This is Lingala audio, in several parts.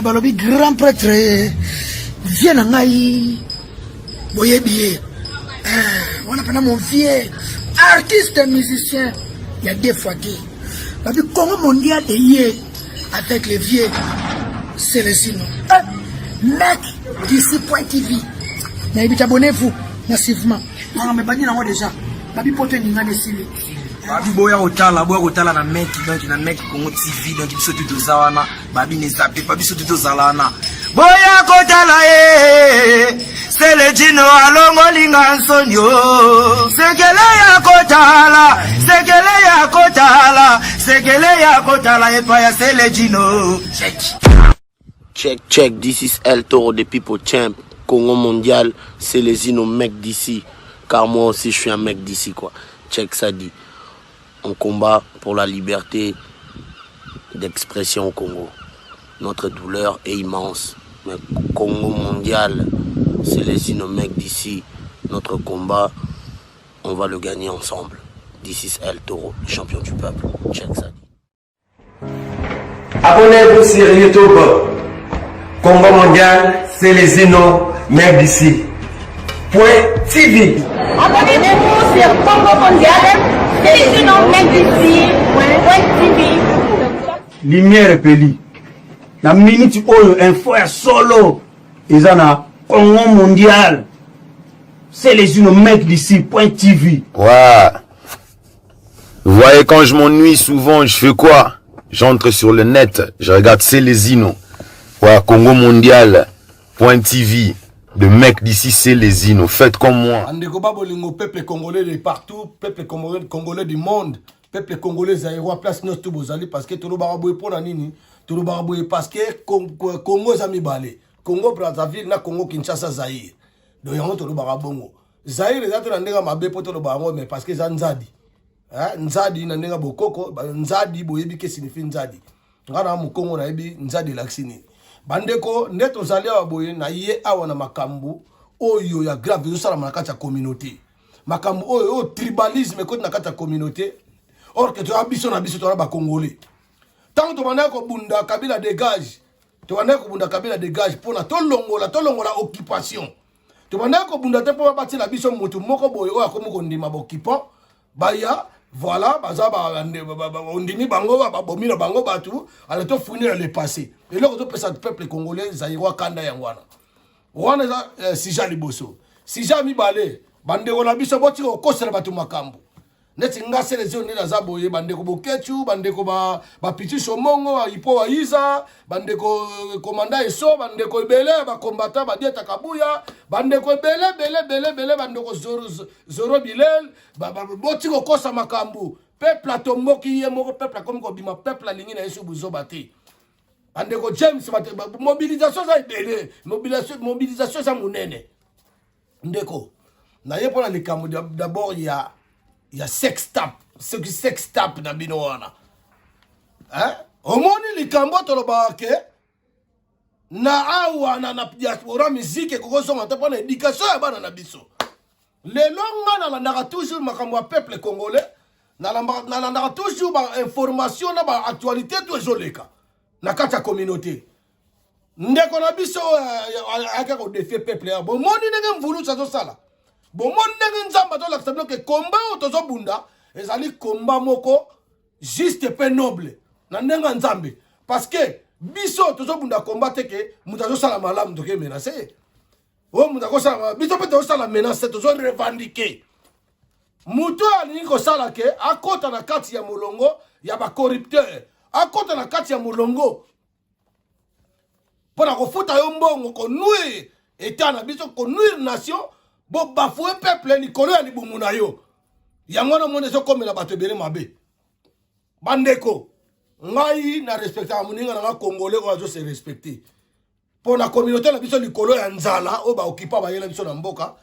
balobi grand prêtre viens ngai boyebi on appelle mon vieux artiste musicien il y a des fois qui babi Congo mondial de yé avec les vieux c'est le sinon mec d'ici.tv mais abonnez-vous massivement mais bani na moi déjà babi pote ninga nesili babi boya kotala na mec donc na mec Congo TV donc biso tout zawana babi ne zappe pas biso tout zalana boya kotala c'est le dino alongo linga nsonyo sekele ya kotala et pas c'est le dino check this is El Toro de People Champ Congo mondial c'est les Ino mec d'ici car moi aussi je suis un mec d'ici quoi. Check ça dit. On combat pour la liberté d'expression au Congo. Notre douleur est immense. Mais Congo mondial, c'est les Ino mecs d'ici. Notre combat, on va le gagner ensemble. This is El Toro, le champion du peuple. Check ça dit. Abonnez-vous sur YouTube. Congo mondial, c'est les Ino mecs d'ici. .tv. Abonnez-vous sur Congo mondial, c'est les Ino mecs d'ici. .tv. Lumière peli. La minute oyo info ya solo. Ils en a Congo mondial. C'est les Ino mecs d'ici. .tv. Ouais. Vous voyez, quand je m'ennuie souvent, je fais quoi? J'entre sur le net, je regarde C'est les Ino. Ouais, Congo mondial. .tv. Le mec d'ici, c'est les Ino. Faites comme moi. Andeko babolingo peuple congolais de partout, peuple congolais du monde, peuple congolais zaïrois place nos tout bozali parce que tolo baraboye pour nini, tolo baraboye parce que Congo zami balé, Congo Brazzaville na Congo Kinshasa Zaïre. Donc yango tolo barabongo. Zaïre ezatu na ndenga mabe po tolo barango mais parce que za nzadi. Nzadi na ndenga bokoko, nzadi boyebi ke signifie nzadi. Ngana mu Congo na yebi nzadi laksini. Bandeko neto zali aboye na ye awa na makambu oyo ya grave zo sala na kati ya communauté makambu oyo tribalisme ko na kati ya communauté or que to abiso na biso to na ba congolais tant to bana ko bunda Kabila dégage to bana ko bunda Kabila dégage pona to longola occupation to bana ko bunda te po bati la biso mutu moko boye oyo akomo ko ndima ba occupant baya voilà bazaba ondimi bango babomi na bango batu ala to finir le passé et là to pesa peuple congolais zaïrois kanda yangwana wana sija liboso sija mibale bandeko na biso boti ko kosela batu makambo neti ngase les zones na zaboye bandeko bokechu bandeko ba piti somongo ipo wa iza bandeko komanda eso bandeko ebele ba combattant ba dieta kabuya bandeko ebele bandeko zoro bilel boti ko kosa makambo peuple atomboki ye moko peuple comme ko bima peuple alingi na yesu buzo bati bandeko James mobilisation za ebele mobilisation za munene ndeko na ye pona likambo d'abord il y a sex tap, ce qui sex tap na bino wana. Omoni likambo toloba ke na awa na diaspora musique ko zonga ta pona éducation ya bana na biso. Lelo nga na ndaka toujours makambo ya peuple congolais na ndaka toujours ba information na ba actualité to ezoleka na kati ya communauté. Ndeko na biso aka ko défier peuple ya bon moni ndenge mvulu sa zo sala. Bon mon ndenge nzamba to lakisa que combat otozo bunda ezali combat moko juste pe noble na ndenga nzambe parce que biso tozo bunda combat teke mutazo sala malamu toke menacer o mutako sala biso pe tozo sala menacer tozo revendiquer muto ali ko sala ke akota na kati ya molongo ya ba corrupteur akota na kati ya molongo pona ko futa yo mbongo ko nuire état na biso ko nuire nation bo bafoué peuple ni kolo ya libumu na yo yango na mone so komela bato bele mabe bandeko ngai na respecta muninga na congolais ko azo se respecter pour la communauté na biso likolo ya nzala o ba okipa ba yela biso na mboka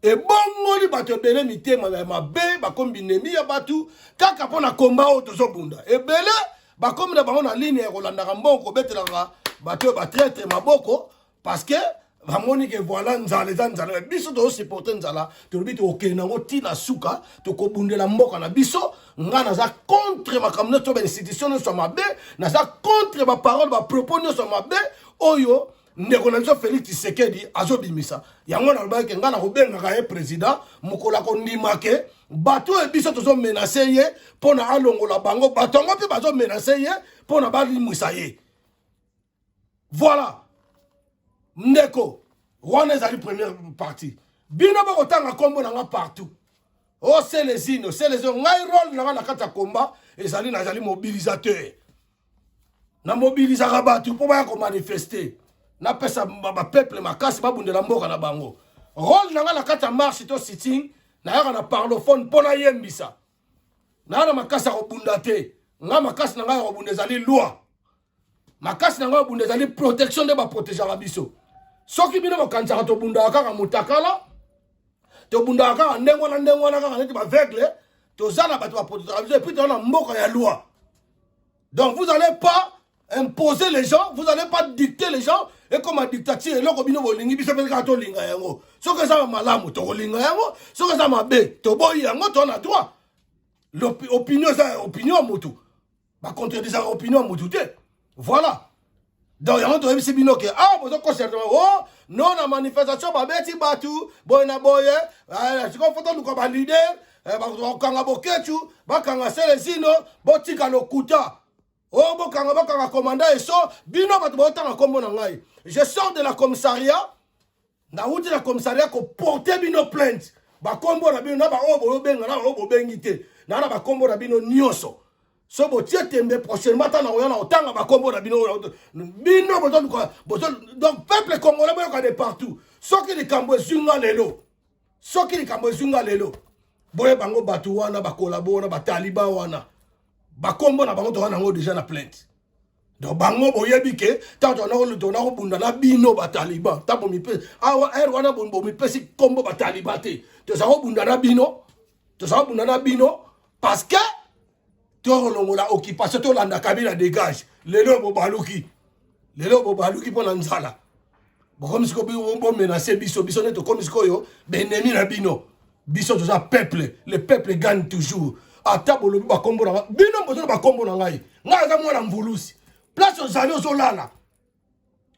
e bongo li bato bele mitema mabe ba kombinemi ya batu kaka pona komba o tozo bunda e bele ba komina bango na ligne ya kolanda mbongo betela bato ba traite maboko parce que bamoni ke voilà nzala eza nzala biso to supporter nzala to lobi to okena ngo tina suka to kobundela mboka na biso nga naza contre makambo to ba institution so mabe naza contre ba parole ba propos so mabe oyo ndeko na biso Félix Tshisekedi azobimisa yango na lobaki nga na kobenga ye président mukola ko ndimake bato e biso tozo menacer ye pona alongola bango bato ngo pe bazo menacer ye pona balimwisa ye voilà ndeko wana ezali première partie bino bakotanga kombo nanga partout oh c'est les ngai rôle nanga na kata komba ezali nazali mobilisateur na mobilisaka bato po baya ko manifester na pesa ba peuple makasi babundela mboka na bango rôle nanga na kata marche to sitting na yaka na parlophone pona yembisa na makasi ko bunda te nga makasi nanga ko bunda ezali loi makasi nanga bunda ezali protection de ba protéger la biso soki bino bakanzaka to bunda kaka mutakala to bunda kaka ndengwana kaka neti ba aveugle to zana bato ba protéger la biso et puis to na mboka ya loi donc vous allez pas imposer les gens, vous n'allez pas dicter les gens et comme un dictature et là comme bino bolingi biso pe ka to linga yango soki ça malamu to linga yango soki ça mabe to boyi yango to na droit l'opinion ça opinion mutu ba contredire opinion mutu te voilà donc yango to ebisi bino ke bozo concernant oh non na manifestation ba beti batu boy na boye siko foto luko ba leader ba kanga boketu ba kanga selezino botika lokuta oh bokanga commandant et so bino bato botanga kombo na ngai je sors de la commissariat na wuti la commissariat ko porter bino plainte ba kombo na bino na ba obo benga na obo bengite na ba kombo na bino nyoso so botie tembe prochainement na oyana otanga ba kombo na bino boto donc peuple congolais boyoka de partout soki likambo ezunga lelo boye bango batu wana ba collabora ba taliban wana bakombo na bango to wana ngo déjà na plainte donc bango boyebi ke tanto na ko bunda na bino ba taliban ta bo mi pe wana bo mi pesi kombo ba taliban te to sa ko bunda na bino parce que to longola occupation to landa Kabila dégage lelo bo baluki pona nzala bo comme si ko bo menacer biso ne to comme si ko yo benemi na bino biso to sa peuple le peuple gagne toujours ata bolobi bakombo na bino bozo bakombo na ngai za mwana mvulusi place ozali ozolala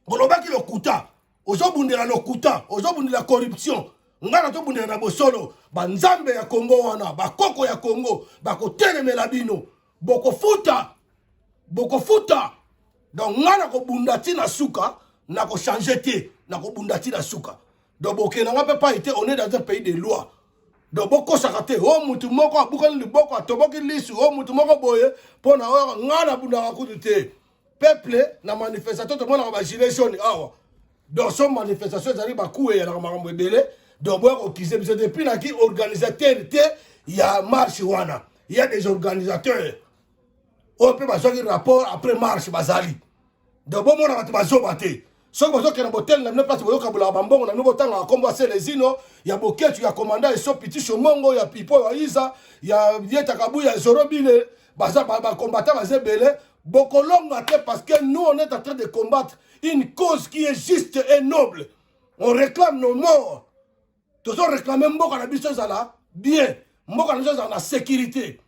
bolobaki lokuta ozobundela lokuta ozobundela corruption ngana to bundela na bosolo banzambe ya Kongo wana bakoko ya Kongo bakotelemela bino bokofuta donc ngana ko bunda tina suka na ko changer te na ko bunda tina suka donc bokena nga pas été on est dans un pays de loi donc boko sakate o mutu moko abukani liboko atoboki lisu o mutu moko boye pona o ngana bunda kutu te peuple na manifestation to mona ba gilet jaune awa donc son manifestation zali ba kuwe ya na makambo ebele donc boye ko kize biso depuis na ki organisateur te ya marche wana il y a des organisateurs on peut basoki rapport après marche bazali donc bon mona batu bazobate soki bozoke na botel na place boyokabula bambongo na nouveau tanga kombo selezino ya boketu ya commandant so petit chomongo ya pipo ya isa ya vieta kabu ya zorobile baza ba combattant bazebele bokolonga te parce que nous on est en train de combattre une cause qui est juste et noble on réclame nos morts tozo réclamer mboka na biso zala bien mboka na biso zala na sécurité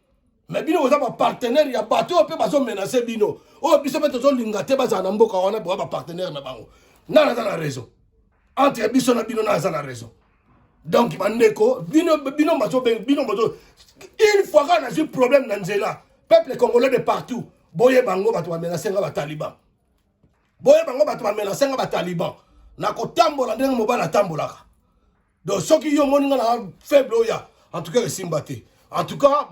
mais bino oza ba partenaire ya bato pe bazo menacer bino o biso pe tozo linga te baza na mboka wana ba partenaire na bango na la raison entre biso na bino na la raison donc bandeko bino bazo une fois qu'on a eu problème dans nzela peuple congolais de partout boye bango bato ba menacer nga ba taliban na kotambola ndenge mobala tambolaka donc soki yo moni nga na faible oya en tout cas simbate. En tout cas,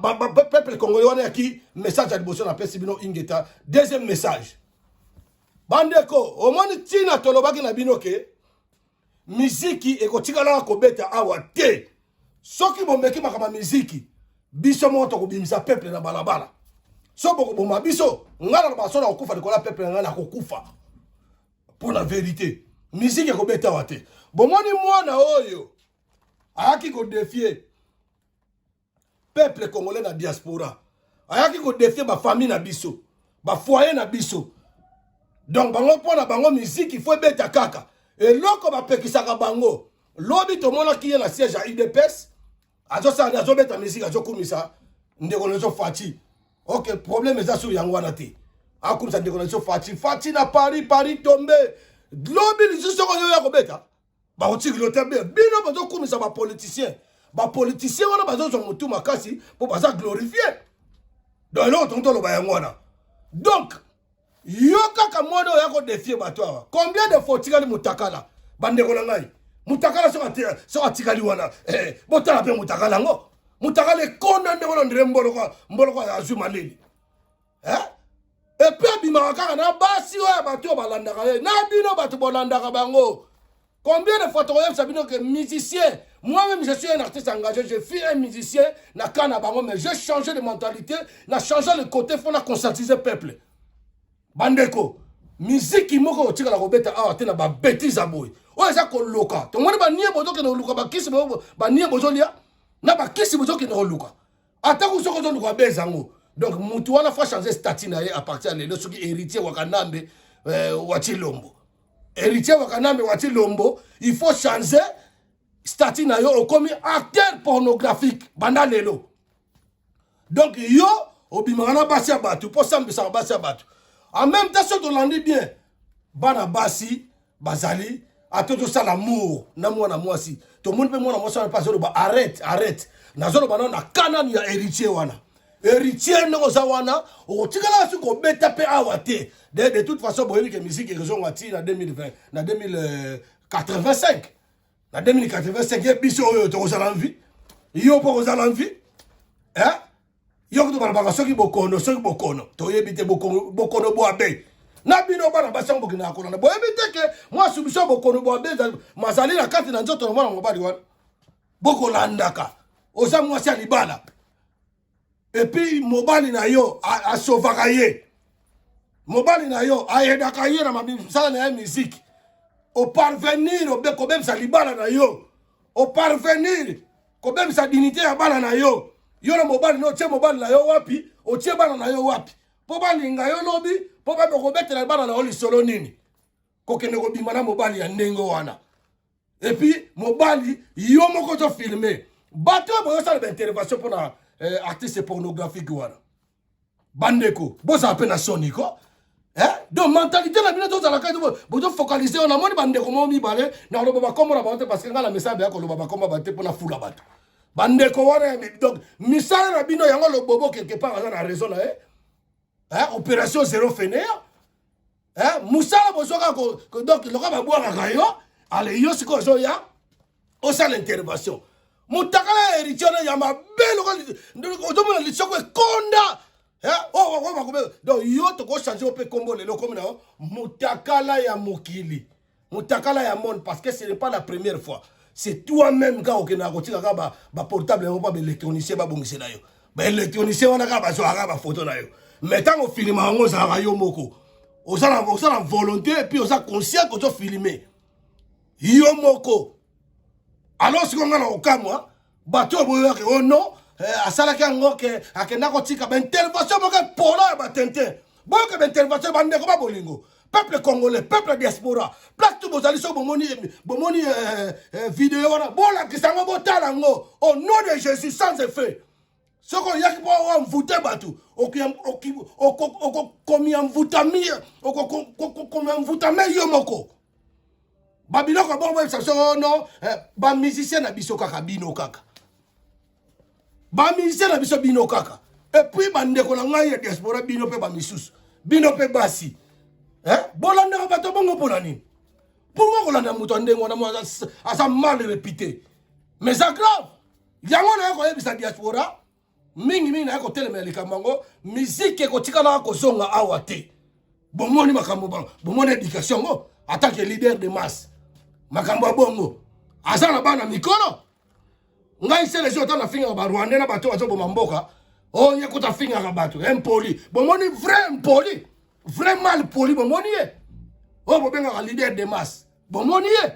peuple congolais on a qui message à l'émotion à Pesibino Ingeta. Deuxième message. Bandeko, au moins tina tolobaki na binoke miziki ekotikala ko beta awa te. Soki bombeki makama miziki biso moto ko bimisa peuple na balabala. So boko bomba biso ngala na baso na kokufa de kola peuple ngala na kokufa. Pour la vérité, miziki ko beta awa te. Bomoni mwana oyo aki ko défier peuple congolais na diaspora ayaki ko défier ba famille na biso ba foyer na biso donc bango pona bango musique il faut beta kaka Et loko bapekisaka bango. Lobi tomona ki la siège à IDPS. Azo sa azo beta musique azo kumisa. Ndeko lezo Fati. Ok, problème est ça sur Yangwana te. A comme ça ndeko lezo Fati. Fati na Paris tombé. Lobi li juste ko yo beta. Ba otiki lo tembe. Bino bazo kumisa ba politicien. Ba politicien wana bazo zo mutu makasi pour baza glorifier. Donc là tonto lo ba Yangwana. Donc yo kaka mwana yako défier bato awa. Combien de fois tikali mutakala? Bandeko na ngai. Mutakala so atikali wana. Botala pe mutakala ngo. Mutakala konda ndeko na ndrembolo kwa azuma leli. Et puis abimaka kaka na basi oya bato balandaka ye. Na bino bato bolandaka bango. Combien de fois tokoyeb sabino que musicien. Moi-même je suis un artiste engagé, je suis un musicien na kana bango mais j'ai changé de mentalité, na changé le côté faut na conscientiser peuple. Bandeko, musique moko otika la robeta awa te na ba bêtise aboy. O eza ko loka. To moni ba nie bozo ke no luka ba kisi ba nie bozo lia na ba kisi bozo ke no luka. Ata ku soko zo luka bezango. Donc mutu wana fa changer statut na ye à partir de soki héritier wa Kanambe wa Chilombo. Héritier wa Kanambe wa Chilombo, il faut changer statut na yo comme acteur pornographique banda lelo. Donc yo obimana basi abatu pour sambisa basi abatu. En même temps, ce qu'on dit bien, Bana Basi, Bazali, à tout ça l'amour, n'amour na moi si. Tout le monde peut moi na moi ça pas arrête. Na zone bana na kanan ya héritier wana. Héritier no zawana, o tikala su ko beta pe awate. De toute façon, boyebi que musique raison wati na 2020, na 2085. Na 2085 et biso yo to za l'envie. Yo po za l'envie. Hein? Yo ko balabaka soki bokono to yebite bokono bo abe na bino bana basango bokina ko na bo yebite ke moi subisho bokono bo abe mazali na kati na nzoto na mwana mobali wana boko landaka oza mwasi alibala et puis mobali na yo a sauvaka ye mobali na yo ayedaka ye na mabisala na ya musique au parvenir au be ko bem sa libala na yo au parvenir ko bem sa dignité ya bana na yo. Yo na mobali no tie mobali na yo wapi o tie bana na yo wapi po balinga yo lobi po ba ko betela bana na oli solo nini ko kende ko bima na mobali ya ndengo wana et puis mobali yo moko to filmer bato bo yo sala intervention pour na artiste pornographique wana bandeko boza pe na soniko donc mentalité na bino to za la ka bo to focaliser on a moni bandeko mo mi bale na lo ba komora ba parce que ngala message ya ko lo ba komba ba te pour na fula bato. Bandeko wana donc misala na bino yango lo bobo quelque part aza na raison na opération zéro fainéant musala bozoka ko donc loka ba boaka kayo ale yo siko zo ya o sa l'intervention mutakala héritier ya mabelo ko otomona lisoko konda donc yo to ko changer au pe kombo lelo comme na mutakala ya mokili mutakala ya monde parce que ce n'est pas la première fois. C'est toi-même quand on a retiré ba portable on pas électronicien ba bongise na yo. Ba électronicien on a ba zo ba photo na yo. Mais tant on filme on za yo moko. On a volonté et puis on a conscient que tu filmer. Yo moko. Alors si on a au cas moi, ba to boyo ke oh non, asala ka ngo ke akenda ko tika ba intervention mo ke pola ba tente. Boyo ke intervention ba ndeko ba bolingo. Peuple congolais, peuple diaspora, place tout bozali so bomoni vidéo wana bola kisango botala ngo au nom de Jésus sans effet. Soko yaki bo mvuta batu, komi mvutami, komi mvutame yo moko. Babino ko bon ça so non, ba musicien na biso kaka bino kaka. Ba musicien na biso bino kaka. Et puis ba ndeko na ngai diaspora bino pe ba misusu. Bino pe basi. Bolanda bato bongo polani. Pourquoi kolanda muto ndengo na moi asa mal répété. Mais ça grave. Yango na ko yebisa diaspora. Mingi na ko telemeli kamango, musique ko tikala ko zonga awate. Bomoni makambo ba, bomoni éducation ngo en tant que leader de masse. Makambo bongo. Asa na bana mikolo. Ngai se les autres na finga ba Rwanda na bato azo bomamboka. Oh nyekuta finga ka bato, impoli. Bomoni vrai impoli. Vraiment poli bomoni ye. Oh bobenga ka leader de masse. Bomoni ye.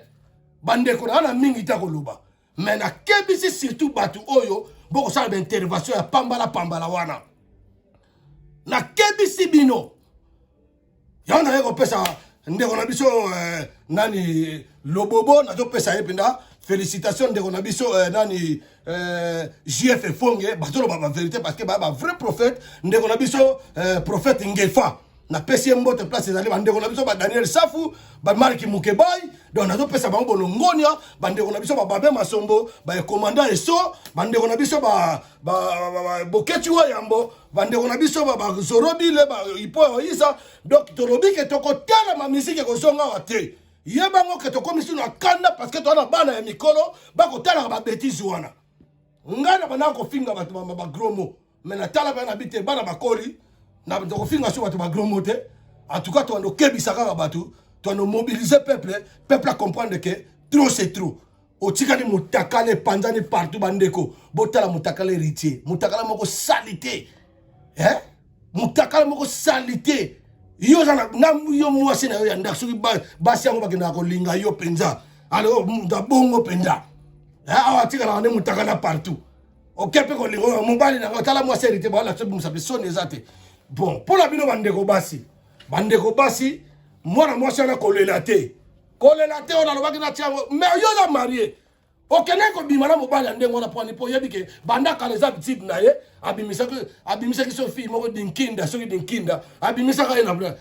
Bande ko na mingi ta ko luba. Mais na kebisi surtout batu oyo boko sala d'intervention ya pambala wana. Na kebisi bino. Yana yeko pesa ndeko na biso nani lobobo nazo pesa ependa félicitations ndeko na biso nani JF Fonge batolo ba vérité parce que ba vrai prophète ndeko na biso prophète Ngefa na pesi mbote place ezali bandeko na biso ba Daniel Safu ba Mark Mukebai donc nazo pesa bango bolongonia bandeko na biso ba Babe Masombo ba commandant eso bandeko na biso ba Boketi wa Yambo bandeko na biso ba Zorobile ba Ipo Isa donc tolobi ke tokotala ma musique ko zonga wate yebango ke tokomisi na kanda parce que tona bana ya mikolo bakotala ba bêtise wana ngana bana ko finga ba gromo mais na tala bana bite bana bakoli na ko finga so ba gromo te en tout cas to ndo kebisaka batu to ndo mobiliser peuple à comprendre que trop c'est trop otika ni mutakale panzani partout bandeko botala mutakale héritier mutakala moko salité mutakala moko salité yo na yo mwasi na yo ya ndaku basi yango bakenda ko linga yo penza alors da bongo penza awa tika na ne mutakala partout okepe ko lingo mobali na tala mwasi héritier ba la sebu musabe sonne ezate bon pour la bino bandeko basi mwana mwasi na kolela te on a le bagina tiango mais yo za marié okene ko bimala mobali ndengo na point po yebike banda kaleza bitib na ye abimisa ki so fille moko dinkinda so dinkinda abimisa ka ina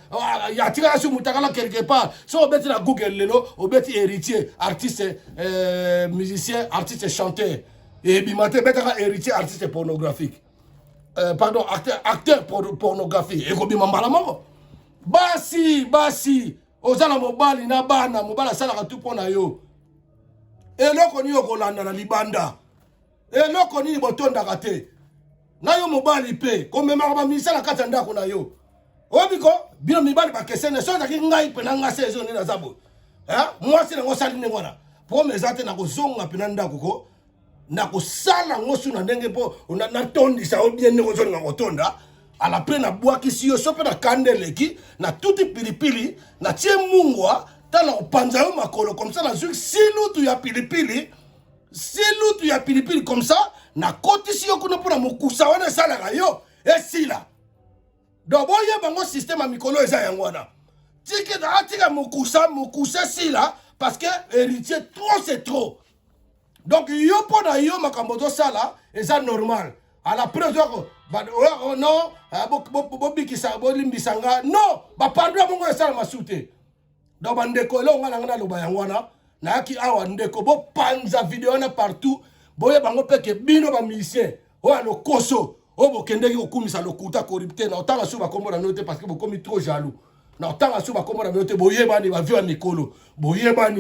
ya tika so mutakala quelque part so obeti na Google lelo obeti héritier artiste musicien artiste chanteur et bimate betaka héritier artiste pornographique pardon acteur pornographique et ko bimambala moko basi ozala mobali na bana mobala sala ka tout pona yo eloko ni okolanda na libanda eloko ni botonda kate na yo mobali pe komema ba misala kata ndako na yo obiko bino mibali ba kesene so taki ngai pe na ngase ezo ni na zabo mwasi na ngosali ne ngwana po mezate na kozonga pe na ndako ko na kosala ngosu na ndenge po na tondisa obien ne kozonga kotonda ala pe na bwaki siyo so pe na kandeleki na tuti pilipili na tie mungwa tala opanza yo makolo comme ça na zui silutu ya pilipili comme ça na koti siyo kuna pona mokusa wana sala yo esila do boye bango système a mikolo eza yangwana tika mokusa sila parce que héritier trop c'est trop donc yo pona yo makambo to sala eza normal à la preuve non bobikisa bolimbisanga non bapardon mongo esala masute donc bandeko lo ngana ngana loba yangwana na yaki awa ndeko bo panza vidéo na partout boye bango peke bino ba musicien oya lokoso o bokendeki kokumisa lokuta corrupté na otanga so bakombo na note parce que bokomi trop jaloux na otanga so bakombo na note boyebani ba vio mikolo boyeba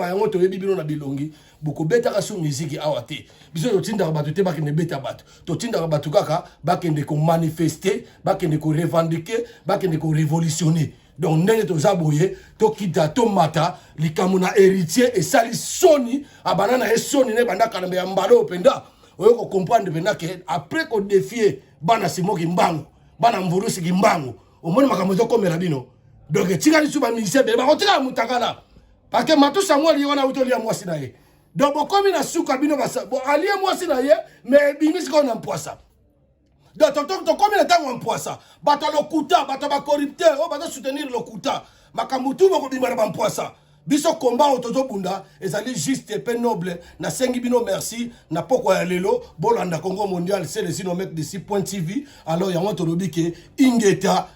yango to yebi bino na bilongi bokobetaka so musique awa te biso totinda ba te bakende beta bato totinda ba kaka bakende ko manifester bakende ko revendiquer bakende ko révolutionner donc ndenge toza boye tokita tomata likamu na héritier esali soni abanana esoni ne banda kalambe ya mbalo openda oyo ko comprendre penda ke après ko défier bana simoki mbangu bana mvurusi kimbangu omoni makambo zo komela bino donc tika lisu ba ministère be ba kotika mutakala parce que matu Samuel yona utoli ya mwasi na ye donc bokomi na suka bino basa bo alie mwasi na ye mais bimisi ko na mpoisa donc to komi na tango mpoisa bato lokuta bato ba corrupté o bato soutenir lokuta makamutu boko bimara ba mpoisa biso combat otozo bunda ezali juste pe noble na sengi bino merci na poko ya lelo bolanda Congo mondial c'est les Inomec de 6.tv alors yango to lobike ingeta